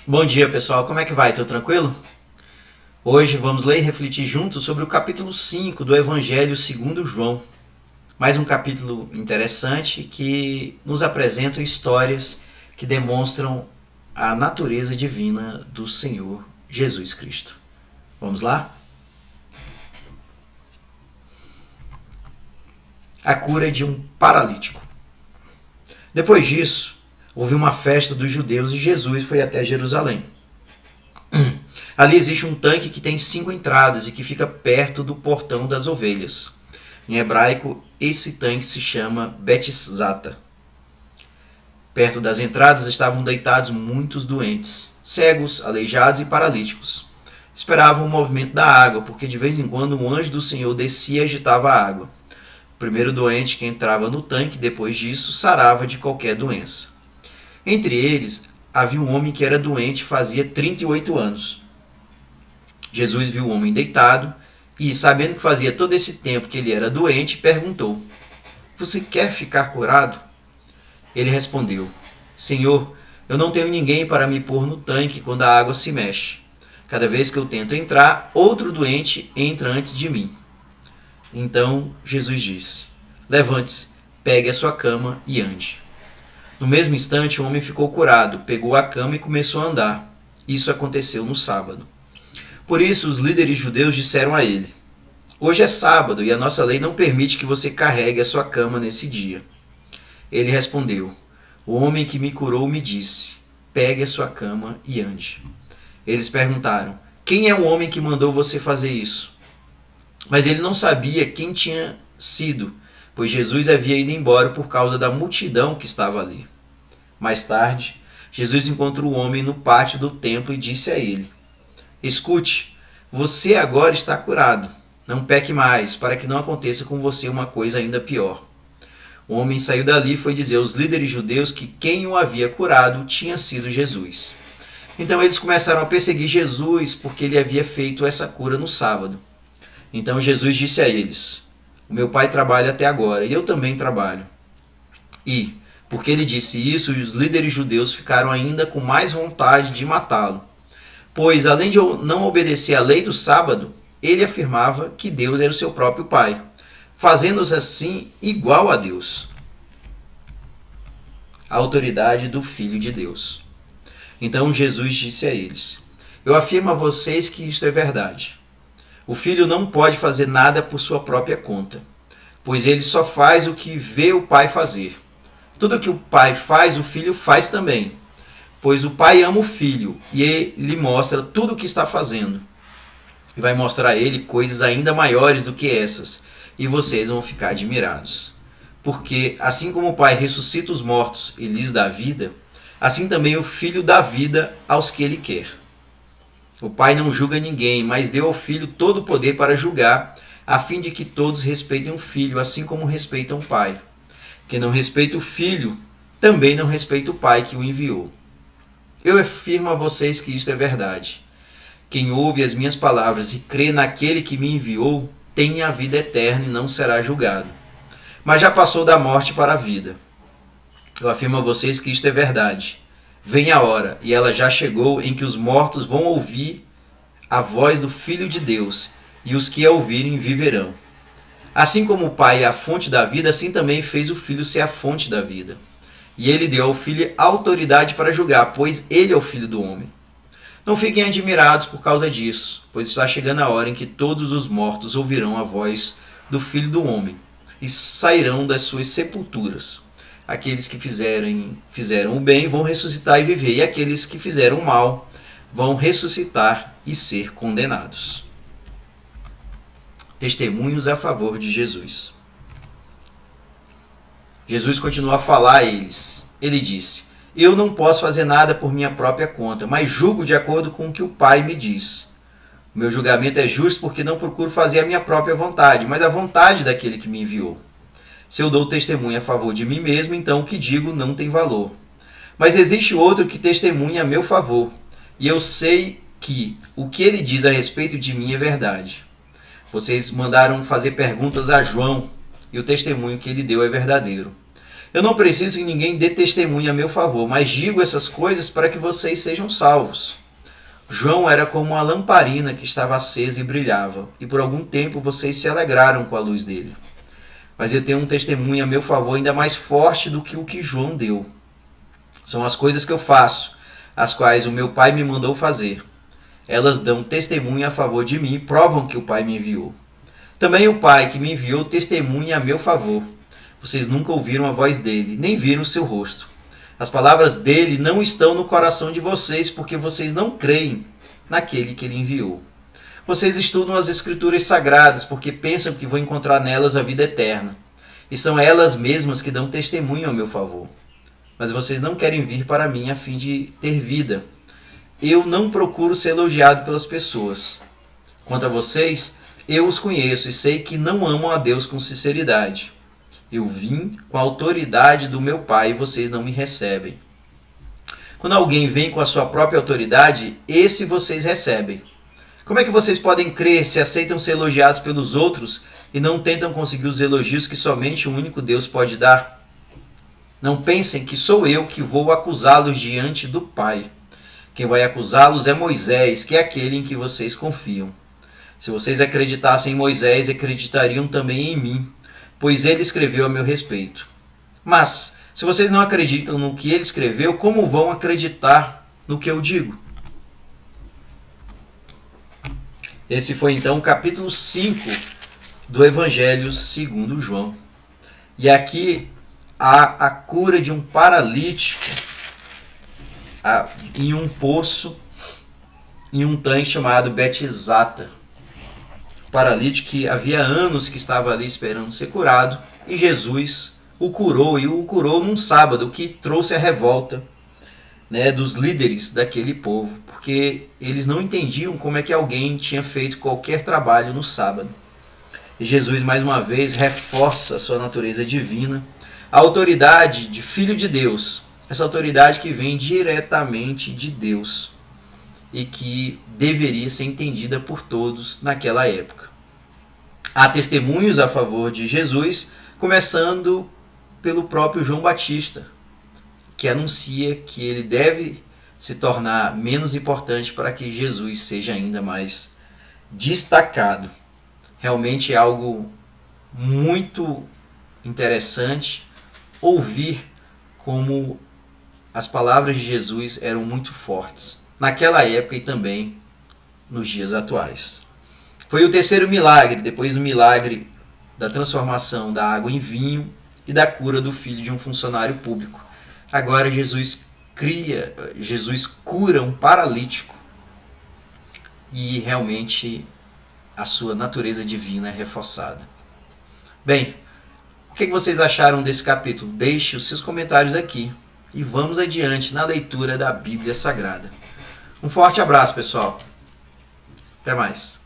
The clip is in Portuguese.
Bom dia, pessoal. Como é que vai? Tudo tranquilo? Hoje vamos ler e refletir juntos sobre o capítulo 5 do Evangelho segundo João. Mais um capítulo interessante que nos apresenta histórias que demonstram a natureza divina do Senhor Jesus Cristo. Vamos lá? A cura de um paralítico. Depois disso, houve uma festa dos judeus e Jesus foi até Jerusalém. Ali existe um tanque que tem 5 entradas e que fica perto do portão das ovelhas. Em hebraico, esse tanque se chama Betzata. Perto das entradas estavam deitados muitos doentes, cegos, aleijados e paralíticos. Esperavam o movimento da água, porque de vez em quando um anjo do Senhor descia e agitava a água. O primeiro doente que entrava no tanque, depois disso, sarava de qualquer doença. Entre eles, havia um homem que era doente fazia 38 anos. Jesus viu o homem deitado e, sabendo que fazia todo esse tempo que ele era doente, perguntou: Você quer ficar curado? Ele respondeu: Senhor, eu não tenho ninguém para me pôr no tanque quando a água se mexe. Cada vez que eu tento entrar, outro doente entra antes de mim. Então Jesus disse: Levante-se, pegue a sua cama e ande. No mesmo instante, o homem ficou curado, pegou a cama e começou a andar. Isso aconteceu no sábado. Por isso, os líderes judeus disseram a ele: Hoje é sábado e a nossa lei não permite que você carregue a sua cama nesse dia. Ele respondeu: O homem que me curou me disse: Pegue a sua cama e ande. Eles perguntaram: Quem é o homem que mandou você fazer isso? Mas ele não sabia quem tinha sido, pois Jesus havia ido embora por causa da multidão que estava ali. Mais tarde, Jesus encontrou o homem no pátio do templo e disse a ele: Escute, você agora está curado. Não peque mais, para que não aconteça com você uma coisa ainda pior. O homem saiu dali e foi dizer aos líderes judeus que quem o havia curado tinha sido Jesus. Então eles começaram a perseguir Jesus porque ele havia feito essa cura no sábado. Então Jesus disse a eles: O meu pai trabalha até agora e eu também trabalho. E, porque ele disse isso, os líderes judeus ficaram ainda com mais vontade de matá-lo. Pois, além de não obedecer à lei do sábado, ele afirmava que Deus era o seu próprio pai, fazendo-se assim igual a Deus. A autoridade do Filho de Deus. Então Jesus disse a eles: Eu afirmo a vocês que isto é verdade. O filho não pode fazer nada por sua própria conta, pois ele só faz o que vê o pai fazer. Tudo que o pai faz, o filho faz também, pois o pai ama o filho e ele mostra tudo o que está fazendo. E vai mostrar a ele coisas ainda maiores do que essas, e vocês vão ficar admirados. Porque, assim como o pai ressuscita os mortos e lhes dá vida, assim também o filho dá vida aos que ele quer. O pai não julga ninguém, mas deu ao filho todo o poder para julgar, a fim de que todos respeitem o filho, assim como respeitam o pai. Quem não respeita o filho, também não respeita o pai que o enviou. Eu afirmo a vocês que isto é verdade. Quem ouve as minhas palavras e crê naquele que me enviou, tem a vida eterna e não será julgado. Mas já passou da morte para a vida. Eu afirmo a vocês que isto é verdade. Vem a hora, e ela já chegou, em que os mortos vão ouvir a voz do Filho de Deus, e os que a ouvirem viverão. Assim como o Pai é a fonte da vida, assim também fez o Filho ser a fonte da vida. E ele deu ao Filho autoridade para julgar, pois ele é o Filho do homem. Não fiquem admirados por causa disso, pois está chegando a hora em que todos os mortos ouvirão a voz do Filho do homem, e sairão das suas sepulturas. Aqueles que fizeram o bem vão ressuscitar e viver, e aqueles que fizeram o mal vão ressuscitar e ser condenados. Testemunhos a favor de Jesus. Jesus continuou a falar a eles. Ele disse: Eu não posso fazer nada por minha própria conta, mas julgo de acordo com o que o Pai me diz. O meu julgamento é justo porque não procuro fazer a minha própria vontade, mas a vontade daquele que me enviou. Se eu dou testemunho a favor de mim mesmo, então o que digo não tem valor. Mas existe outro que testemunha a meu favor, e eu sei que o que ele diz a respeito de mim é verdade. Vocês mandaram fazer perguntas a João, e o testemunho que ele deu é verdadeiro. Eu não preciso que ninguém dê testemunho a meu favor, mas digo essas coisas para que vocês sejam salvos. João era como uma lamparina que estava acesa e brilhava, e por algum tempo vocês se alegraram com a luz dele. Mas eu tenho um testemunho a meu favor ainda mais forte do que o que João deu. São as coisas que eu faço, as quais o meu Pai me mandou fazer. Elas dão testemunho a favor de mim e provam que o Pai me enviou. Também o Pai que me enviou testemunha a meu favor. Vocês nunca ouviram a voz dele, nem viram o seu rosto. As palavras dele não estão no coração de vocês, porque vocês não creem naquele que ele enviou. Vocês estudam as Escrituras Sagradas, porque pensam que vão encontrar nelas a vida eterna. E são elas mesmas que dão testemunho a meu favor. Mas vocês não querem vir para mim a fim de ter vida. Eu não procuro ser elogiado pelas pessoas. Quanto a vocês, eu os conheço e sei que não amam a Deus com sinceridade. Eu vim com a autoridade do meu Pai e vocês não me recebem. Quando alguém vem com a sua própria autoridade, esse vocês recebem. Como é que vocês podem crer se aceitam ser elogiados pelos outros e não tentam conseguir os elogios que somente um único Deus pode dar? Não pensem que sou eu que vou acusá-los diante do Pai. Quem vai acusá-los é Moisés, que é aquele em que vocês confiam. Se vocês acreditassem em Moisés, acreditariam também em mim, pois ele escreveu a meu respeito. Mas, se vocês não acreditam no que ele escreveu, como vão acreditar no que eu digo? Esse foi então o capítulo 5 do Evangelho segundo João. E aqui há a cura de um paralítico em um poço, em um tanque chamado Betzata. Paralítico que havia anos que estava ali esperando ser curado, e Jesus o curou, e o curou num sábado, que trouxe a revolta, né, dos líderes daquele povo, porque eles não entendiam como é que alguém tinha feito qualquer trabalho no sábado. E Jesus mais uma vez reforça a sua natureza divina, a autoridade de Filho de Deus, essa autoridade que vem diretamente de Deus e que deveria ser entendida por todos naquela época. Há testemunhos a favor de Jesus, começando pelo próprio João Batista, que anuncia que ele deve se tornar menos importante para que Jesus seja ainda mais destacado. Realmente é algo muito interessante ouvir como as palavras de Jesus eram muito fortes naquela época e também nos dias atuais. Foi o terceiro milagre, depois do milagre da transformação da água em vinho e da cura do filho de um funcionário público. Agora Jesus cura um paralítico e realmente a sua natureza divina é reforçada. Bem, o que vocês acharam desse capítulo? Deixe os seus comentários aqui e vamos adiante na leitura da Bíblia Sagrada. Um forte abraço, pessoal. Até mais.